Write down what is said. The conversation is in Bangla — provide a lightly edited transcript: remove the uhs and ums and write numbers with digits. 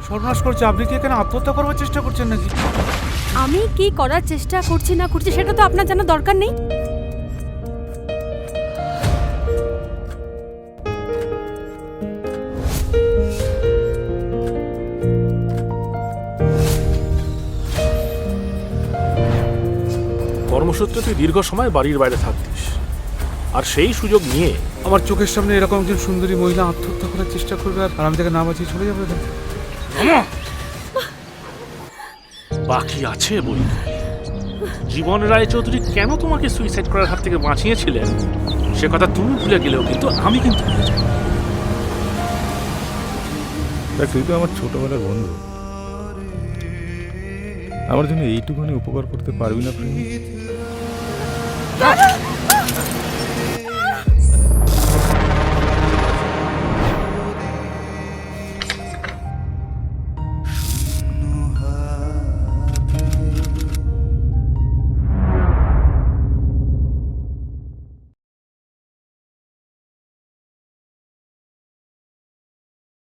সর্বনাশ করছে। আপনি কি এখানে আত্মহত্যা করবার চেষ্টা করছেন নাকি? আমি কি করার চেষ্টা করছি না করছি সেটা তো আপনার জানার দরকার নেই। কর্মসূত্রে তুই দীর্ঘ সময় বাড়ির বাইরে থাকতিস, আর সেই সুযোগ নিয়ে আমার চোখের সামনে এরকম একজন সুন্দরী মহিলা আত্মহত্যা করার চেষ্টা করবে আর আমি তাকে না বাঁচিয়ে চলে যাবো এখানে? বাকি আছে বই। জীবন রায়চৌধুরী কেন তোমাকে সুইসাইড করার হাত থেকে বাঁচিয়েছিলেন সে কথা তুমি ভুলে গেলেও কিন্তু আমি কিন্তু ভুলে যাই। দেখ, তুই তো আমার ছোটবেলার বন্ধু, আমার জন্য এইটুকুনি উপকার করতে পারবি না প্রেম?